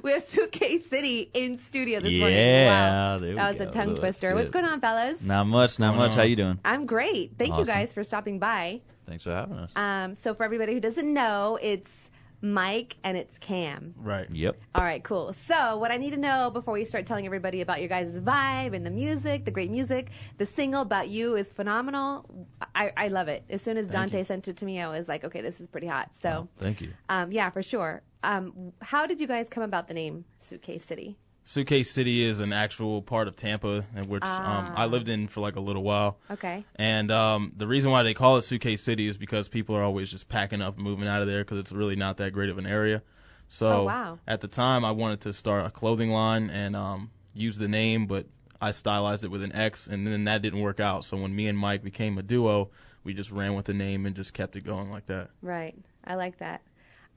We have Suitcase City in studio this morning. Wow. That was a tongue twister. What's going on, fellas? Not much. How you doing? I'm great. Thank you guys for stopping by. Thanks for having us. So for everybody who doesn't know, it's Mike and it's Cam. Right. Yep. All right, cool. So what I need to know before we start telling everybody about your guys' vibe and the music, the great music, the single About You is phenomenal. I love it. As soon as Dante sent it to me, I was like, okay, this is pretty hot. So thank you. Yeah, for sure. How did you guys come about the name Suitcase City? Suitcase City is an actual part of Tampa, in which I lived in for like a little while. Okay. And the reason why they call it Suitcase City is because people are always just packing up and moving out of there because it's really not that great of an area. So at the time, I wanted to start a clothing line and use the name, but I stylized it with an X, and then that didn't work out. So when me and Mike became a duo, we just ran with the name and just kept it going like that. Right. I like that.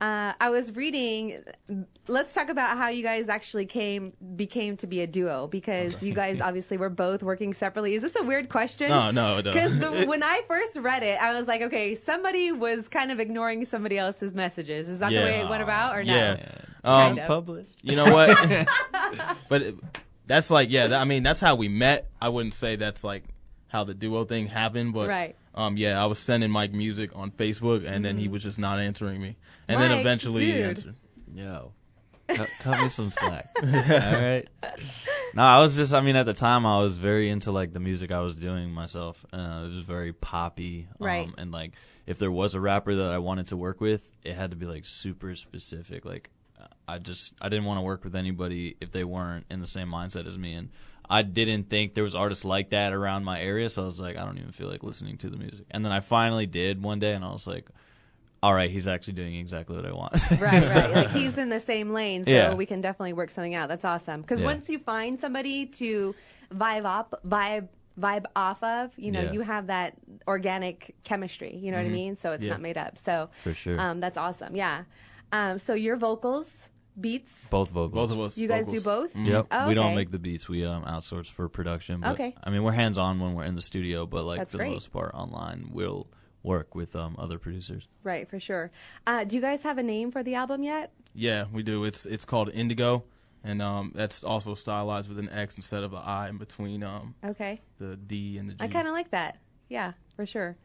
I was reading. Let's talk about how you guys actually became to be a duo, because you guys obviously were both working separately. Is this a weird question? No, because when I first read it, I was like, okay, somebody was kind of ignoring somebody else's messages. Is that the way it went about, or no? Yeah. Published. You know what? But that's like, that's how we met. I wouldn't say that's like how the duo thing happened, but right. I was sending Mike music on Facebook, and then he was just not answering me. And Mike, then eventually he answered. Yo, cut me some slack. All right. No, I was just, at the time I was very into like the music I was doing myself. It was very poppy. Right. And like if there was a rapper that I wanted to work with, it had to be like super specific. Like I didn't want to work with anybody if they weren't in the same mindset as me. And I didn't think there was artists like that around my area, so I was like, I don't even feel like listening to the music. And then I finally did one day, and I was like, all right, he's actually doing exactly what I want. Right. Like he's in the same lane, so we can definitely work something out. That's awesome. Because once you find somebody to vibe off of, you have that organic chemistry. You know what I mean? So it's not made up. So for sure, that's awesome. Yeah. So your vocals. Beats? Both vocals. Both of us. You guys do both? Yep. Oh, we don't make the beats. We outsource for production. But, we're hands-on when we're in the studio, but like for the most part online, we'll work with other producers. Right, for sure. Do you guys have a name for the album yet? Yeah, we do. It's called Indigo, and that's also stylized with an X instead of an I in between the D and the G. I kind of like that. Yeah, for sure.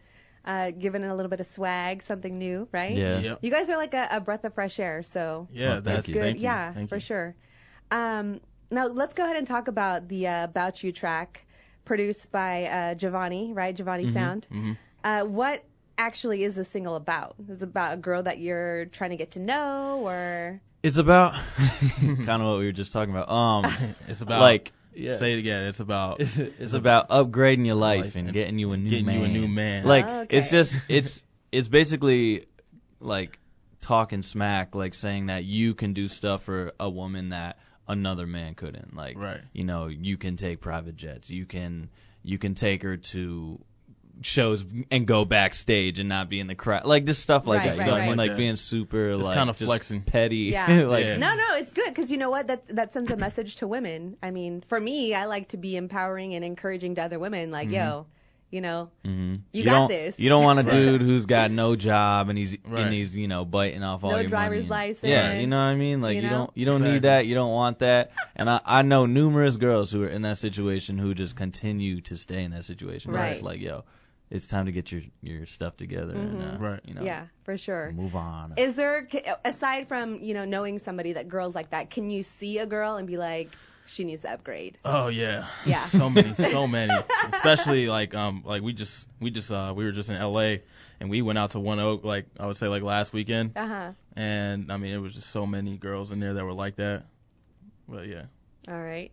Giving it a little bit of swag, something new, right? Yeah. Yep. You guys are like a breath of fresh air, so that's good. Thank you. Yeah, Thank for you. sure. Now let's go ahead and talk about the About You track, produced by Giovanni, right? Giovanni Sound. Mm-hmm. What actually is the single about? Is it about a girl that you're trying to get to know, or? It's about kind of what we were just talking about. It's about like. Yeah. Say it again. It's about upgrading your life and getting you a new man. Like it's just it's basically like talking smack, like saying that you can do stuff for a woman that another man couldn't. Like you can take private jets. You can take her to shows and go backstage and not be in the crowd, like just stuff like that. Right. I mean, like being super just like kind of just flexing, petty. Yeah. No, it's good because you know what? That sends a message to women. I mean, for me, I like to be empowering and encouraging to other women. Like, you got this. You don't want a dude who's got no job and he's biting off all your driver's money. license. Yeah, you know what I mean. Like you don't Exactly. need that. You don't want that. And I know numerous girls who are in that situation who just continue to stay in that situation. Right. It's like, yo, it's time to get your stuff together. And, Yeah, for sure. Move on. Is there, aside from knowing somebody that girls like that, can you see a girl and be like, she needs to upgrade? Oh yeah. Yeah. so many. Especially like we were just in LA and we went out to One Oak, like I would say like last weekend. And I mean it was just so many girls in there that were like that. But yeah. All right.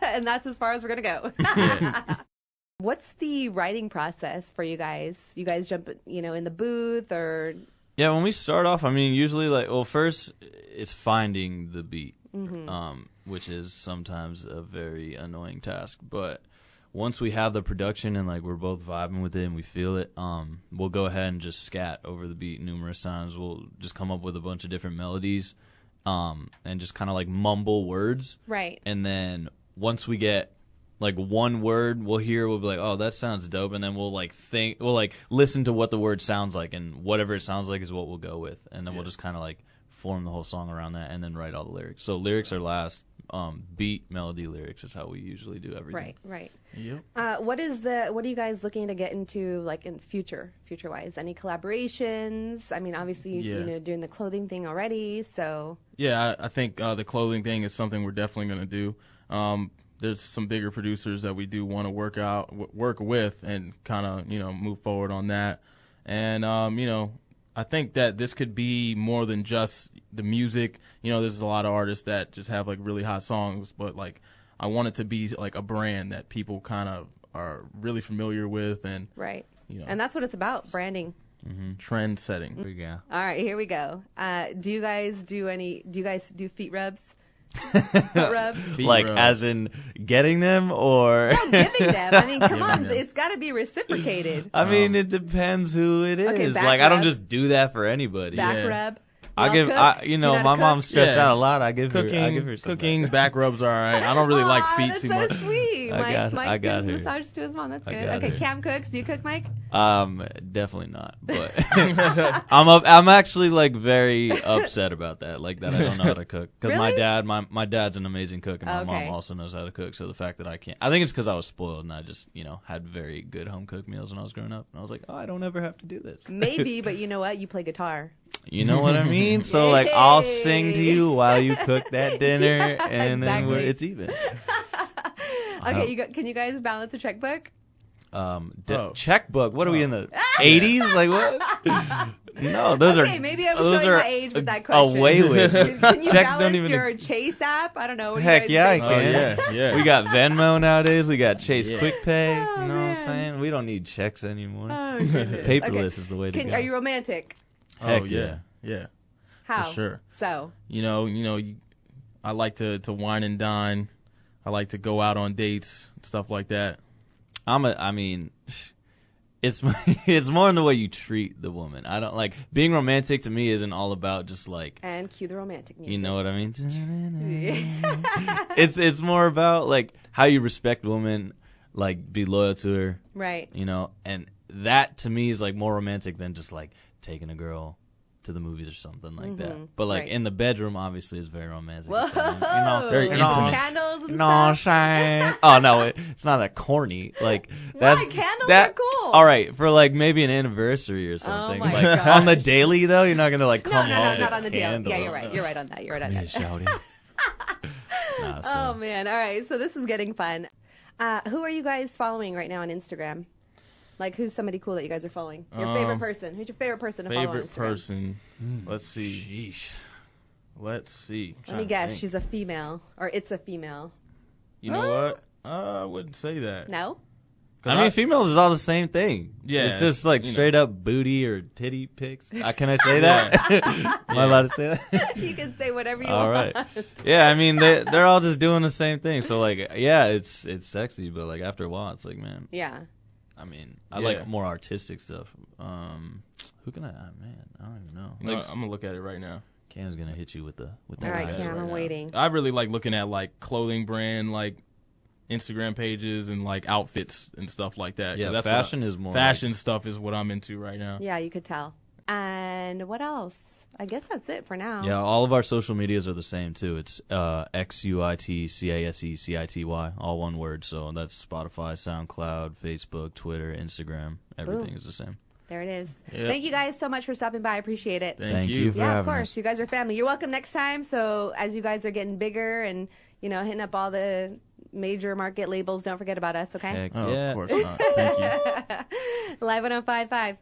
And that's as far as we're gonna go. Yeah. What's the writing process for you guys? You guys jump, in the booth or? Yeah, when we start off, usually first it's finding the beat, which is sometimes a very annoying task. But once we have the production and we're both vibing with it and we feel it, we'll go ahead and just scat over the beat numerous times. We'll just come up with a bunch of different melodies, and just kind of mumble words. Right. And then once we get one word we'll be like, oh, that sounds dope, and then we'll listen to what the word sounds like, and whatever it sounds like is what we'll go with, and then we'll just kind of form the whole song around that, and then write all the lyrics. So lyrics are last. Beat, melody, lyrics is how we usually do everything. Right. Yep. What are you guys looking to get into, like, in future wise? Any collaborations? I mean, obviously, you know, doing the clothing thing already. So yeah, I think the clothing thing is something we're definitely going to do. There's some bigger producers that we do want to work with, and kind of, you know, move forward on that. And you know, I think that this could be more than just the music. You know, there's a lot of artists that just have like really hot songs, but like I want it to be like a brand that people kind of are really familiar with, and you know, and that's what it's about, branding. Trend setting. Here we go. All right, here we go. Do you guys do feet rubs? Foot rubs? Feet like rubs. As in getting them, or no, giving them? I mean, come on, it's got to be reciprocated. I mean, it depends who it is. Okay, like rub. I don't just do that for anybody. Back rub. You know, my mom's stressed out a lot. I give her some cooking, back rubs are all right. I don't really like feet too much. That's so sweet. Mike gives her. massages to his mom. That's good. Okay, Cam cooks. Do you cook, Mike? Definitely not. But I'm actually like very upset about that. Like that I don't know how to cook, because really? my dad's an amazing cook, and my mom also knows how to cook. So the fact that I can't, I think it's because I was spoiled and I just, you know, had very good home cooked meals when I was growing up, and I was like, oh, I don't ever have to do this. Maybe, but you know what? You play guitar. You know what I mean? So like I'll sing to you while you cook that dinner, and then it's even. Okay, can you guys balance a checkbook? Checkbook? What are we in the 80s? Like what? No, those are. Okay, maybe I'm showing my age with that question. Away with. Can you balance your Chase app? I don't know. Heck yeah, I can. Yeah. We got Venmo nowadays. We got Chase Quick Pay. You know what I'm saying? We don't need checks anymore. Paperless is the way to go. Are you romantic? Heck yeah. How? For sure. So. You know, I like to wine and dine. I like to go out on dates, stuff like that. I mean, it's more in the way you treat the woman. I don't like being romantic. To me, isn't all about just like and cue the romantic music. You know what I mean? It's more about like how you respect women, like be loyal to her, right? You know, and that to me is like more romantic than just like taking a girl to the movies or something like that. But like in the bedroom, obviously, is very romantic. Whoa. You know, very intimate. Candles and stuff. Shine. Oh no, it's not that corny. Like what? Candles are cool. All right, for like maybe an anniversary or something. Oh my like gosh. on the daily though, you're not gonna like come home. No, not on the daily. Candles. Yeah, you're right. You're right on that. You're right on that. Shouty. Oh man! All right, so this is getting fun. Who are you guys following right now on Instagram? Like, who's somebody cool that you guys are following? Your favorite person? Who's your favorite person to follow on Instagram? Favorite person? Let's see. Sheesh. Let's see. Let me guess. She's a female, or it's a female. You know what? I wouldn't say that. No. I mean, females is all the same thing. Yeah, it's just like straight up booty or titty pics. Can I say that? Am I allowed to say that? You can say whatever you want. All right. Yeah, I mean they're all just doing the same thing. So like, yeah, it's sexy, but like after a while, it's like, man. Yeah. I mean, I like more artistic stuff. Who can I? Man, I don't even know. Like, I'm gonna look at it right now. Cam's gonna hit you with the. All right, Cam, I'm waiting. I really like looking at like clothing brand like Instagram pages and like outfits and stuff like that. Yeah, that's fashion is more. Fashion stuff is what I'm into right now. Yeah, you could tell. And what else? I guess that's it for now. Yeah, all of our social medias are the same too. It's XUITCASECITY, all one word. So that's Spotify, SoundCloud, Facebook, Twitter, Instagram. Everything is the same. There it is. Yep. Thank you guys so much for stopping by. I appreciate it. Thank you. For yeah, having of course. us. You guys are family. You're welcome next time. So as you guys are getting bigger and, you know, hitting up all the major market labels, don't forget about us, okay? Heck Oh, yeah. of course not. Thank you. Live 105.5.